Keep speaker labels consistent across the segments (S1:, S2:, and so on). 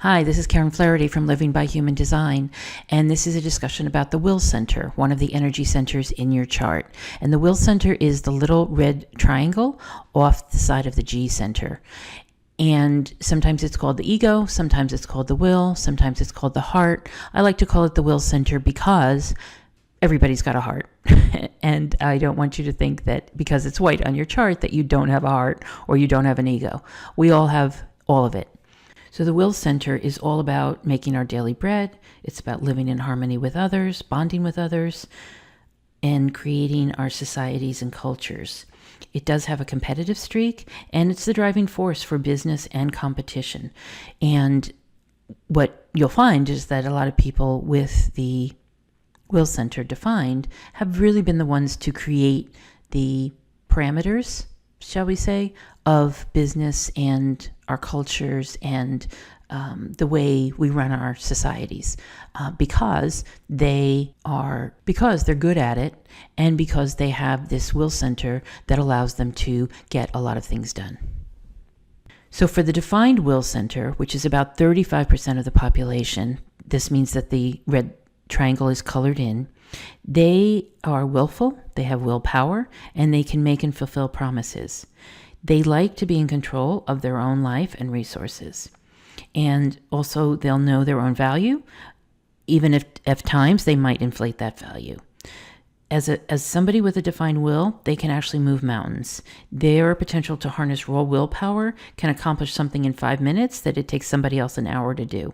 S1: Hi, this is Karen Flaherty from Living by Human Design, and this is a discussion about the will center, one of the energy centers in your chart. And the will center is the little red triangle off the side of the G center. And sometimes it's called the ego, sometimes it's called the will, sometimes it's called the heart. I like to call it the will center because everybody's got a heart. And I don't want you to think that because it's white on your chart that you don't have a heart or you don't have an ego. We all have all of it. So the will center is all about making our daily bread. It's about living in harmony with others, bonding with others, and creating our societies and cultures. It does have a competitive streak, and it's the driving force for business and competition. And what you'll find is that a lot of people with the will center defined have really been the ones to create the parameters, shall we say, of business and our cultures and the way we run our societies, because they're good at it, and because they have this will center that allows them to get a lot of things done. So for the defined will center, which is about 35% of the population, this means that the red triangle is colored in. They are willful, they have willpower, and they can make and fulfill promises. They like to be in control of their own life and resources. And also they'll know their own value, even if at times they might inflate that value. As somebody with a defined will, they can actually move mountains. Their potential to harness raw willpower can accomplish something in 5 minutes that it takes somebody else an hour to do.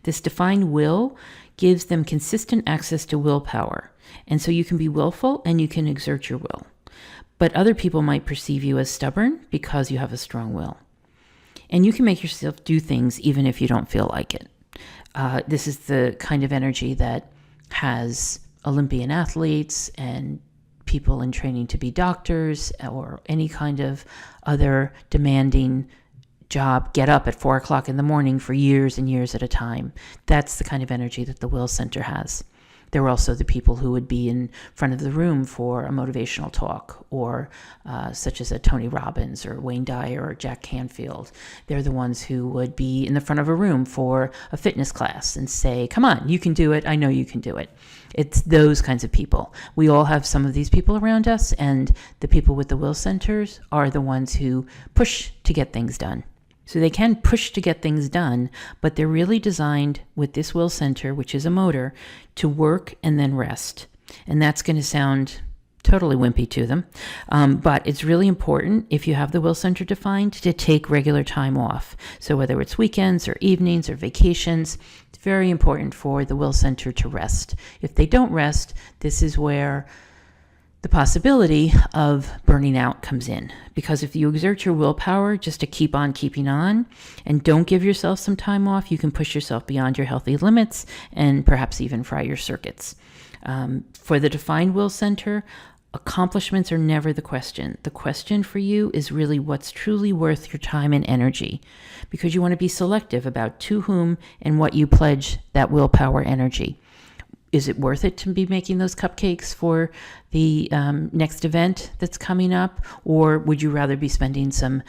S1: This defined will gives them consistent access to willpower. And so you can be willful and you can exert your will. But other people might perceive you as stubborn because you have a strong will. And you can make yourself do things even if you don't feel like it. This is the kind of energy that has Olympian athletes and people in training to be doctors or any kind of other demanding job get up at 4 o'clock in the morning for years and years at a time. That's the kind of energy that the will center has. There are also the people who would be in front of the room for a motivational talk, or such as a Tony Robbins or Wayne Dyer or Jack Canfield. They're the ones who would be in the front of a room for a fitness class and say, come on, you can do it. I know you can do it. It's those kinds of people. We all have some of these people around us, and the people with the will centers are the ones who push to get things done. So they can push to get things done, but they're really designed with this will center, which is a motor, to work and then rest. And that's going to sound totally wimpy to them. But it's really important, if you have the will center defined, to take regular time off. So whether it's weekends or evenings or vacations, it's very important for the will center to rest. If they don't rest, this is where the possibility of burning out comes in. Because if you exert your willpower just to keep on keeping on and don't give yourself some time off, you can push yourself beyond your healthy limits and perhaps even fry your circuits. For the defined will center, accomplishments are never the question. The question for you is really what's truly worth your time and energy, because you want to be selective about to whom and what you pledge that willpower energy. Is it worth it to be making those cupcakes for the next event that's coming up? Or would you rather be spending some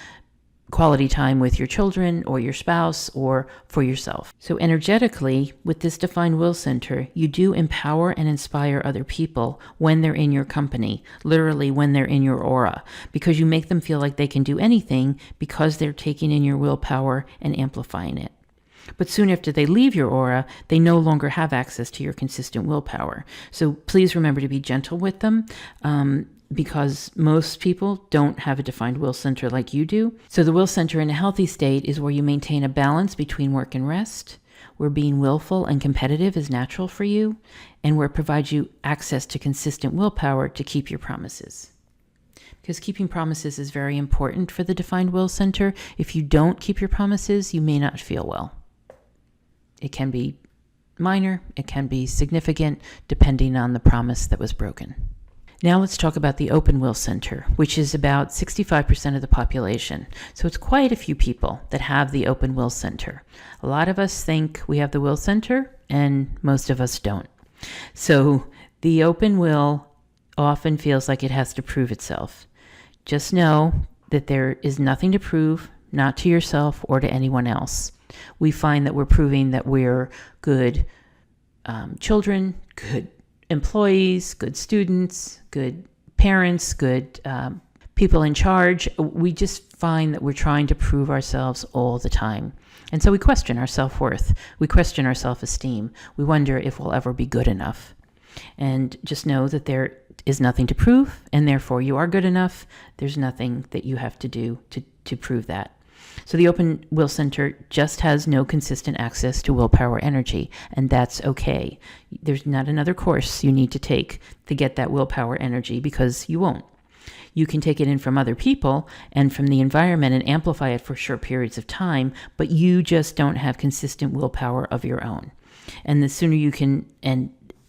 S1: quality time with your children or your spouse or for yourself? So energetically, with this defined will center, you do empower and inspire other people when they're in your company, literally when they're in your aura, because you make them feel like they can do anything because they're taking in your willpower and amplifying it. But soon after they leave your aura, they no longer have access to your consistent willpower. So please remember to be gentle with them, because most people don't have a defined will center like you do. So the will center in a healthy state is where you maintain a balance between work and rest, where being willful and competitive is natural for you, and where it provides you access to consistent willpower to keep your promises. Because keeping promises is very important for the defined will center. If you don't keep your promises, you may not feel well. It can be minor, it can be significant, depending on the promise that was broken. Now let's talk about the open will center, which is about 65% of the population. So it's quite a few people that have the open will center. A lot of us think we have the will center, and most of us don't. So the open will often feels like it has to prove itself. Just know that there is nothing to prove, not to yourself or to anyone else. We find that we're proving that we're good children, good employees, good students, good parents, good people in charge. We just find that we're trying to prove ourselves all the time. And so we question our self-worth. We question our self-esteem. We wonder if we'll ever be good enough. And just know that there is nothing to prove, and therefore you are good enough. There's nothing that you have to do to prove that. So the Open Will Center just has no consistent access to willpower energy, and that's okay. There's not another course you need to take to get that willpower energy, because you won't. You can take it in from other people and from the environment and amplify it for short periods of time, but you just don't have consistent willpower of your own. And the sooner you can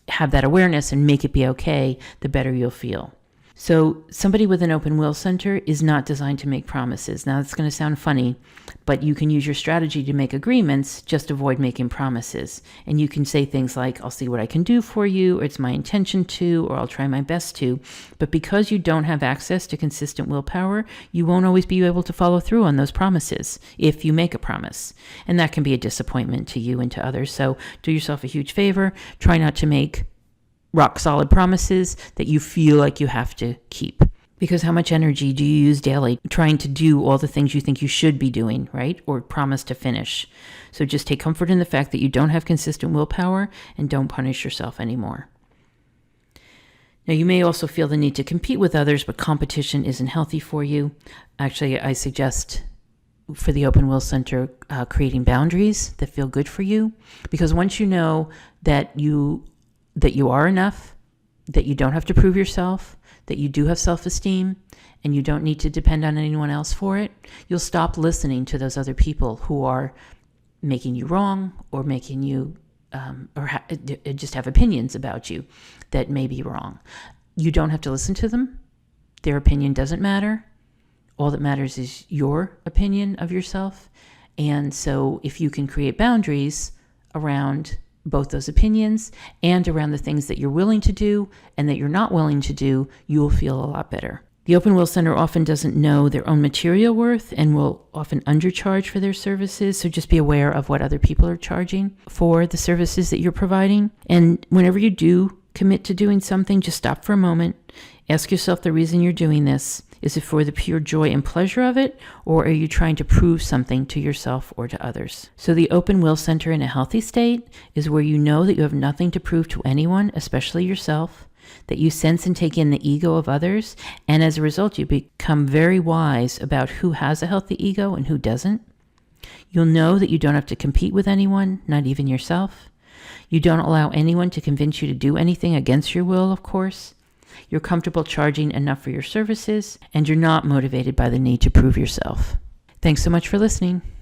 S1: have that awareness and make it be okay, the better you'll feel. So somebody with an open will center is not designed to make promises. Now, it's going to sound funny, but you can use your strategy to make agreements, just avoid making promises. And you can say things like, I'll see what I can do for you, or it's my intention to, or I'll try my best to. But because you don't have access to consistent willpower, you won't always be able to follow through on those promises if you make a promise. And that can be a disappointment to you and to others. So do yourself a huge favor. Try not to make rock solid promises that you feel like you have to keep. Because how much energy do you use daily trying to do all the things you think you should be doing, right? Or promise to finish. So just take comfort in the fact that you don't have consistent willpower, and don't punish yourself anymore. Now, you may also feel the need to compete with others, but competition isn't healthy for you. Actually, I suggest for the Open Will Center, creating boundaries that feel good for you. Because once you know that you are enough, that you don't have to prove yourself, that you do have self-esteem, and you don't need to depend on anyone else for it, you'll stop listening to those other people who are making you wrong, or making you, just have opinions about you that may be wrong. You don't have to listen to them. Their opinion doesn't matter. All that matters is your opinion of yourself. And so if you can create boundaries around both those opinions and around the things that you're willing to do and that you're not willing to do, you'll feel a lot better. The Open Will Center often doesn't know their own material worth and will often undercharge for their services. So just be aware of what other people are charging for the services that you're providing. And whenever you do commit to doing something, just stop for a moment. Ask yourself the reason you're doing this. Is it for the pure joy and pleasure of it, or are you trying to prove something to yourself or to others? So the Open Will Center in a healthy state is where you know that you have nothing to prove to anyone, especially yourself, that you sense and take in the ego of others, and as a result, you become very wise about who has a healthy ego and who doesn't. You'll know that you don't have to compete with anyone, not even yourself. You don't allow anyone to convince you to do anything against your will, of course. You're comfortable charging enough for your services, and you're not motivated by the need to prove yourself. Thanks so much for listening.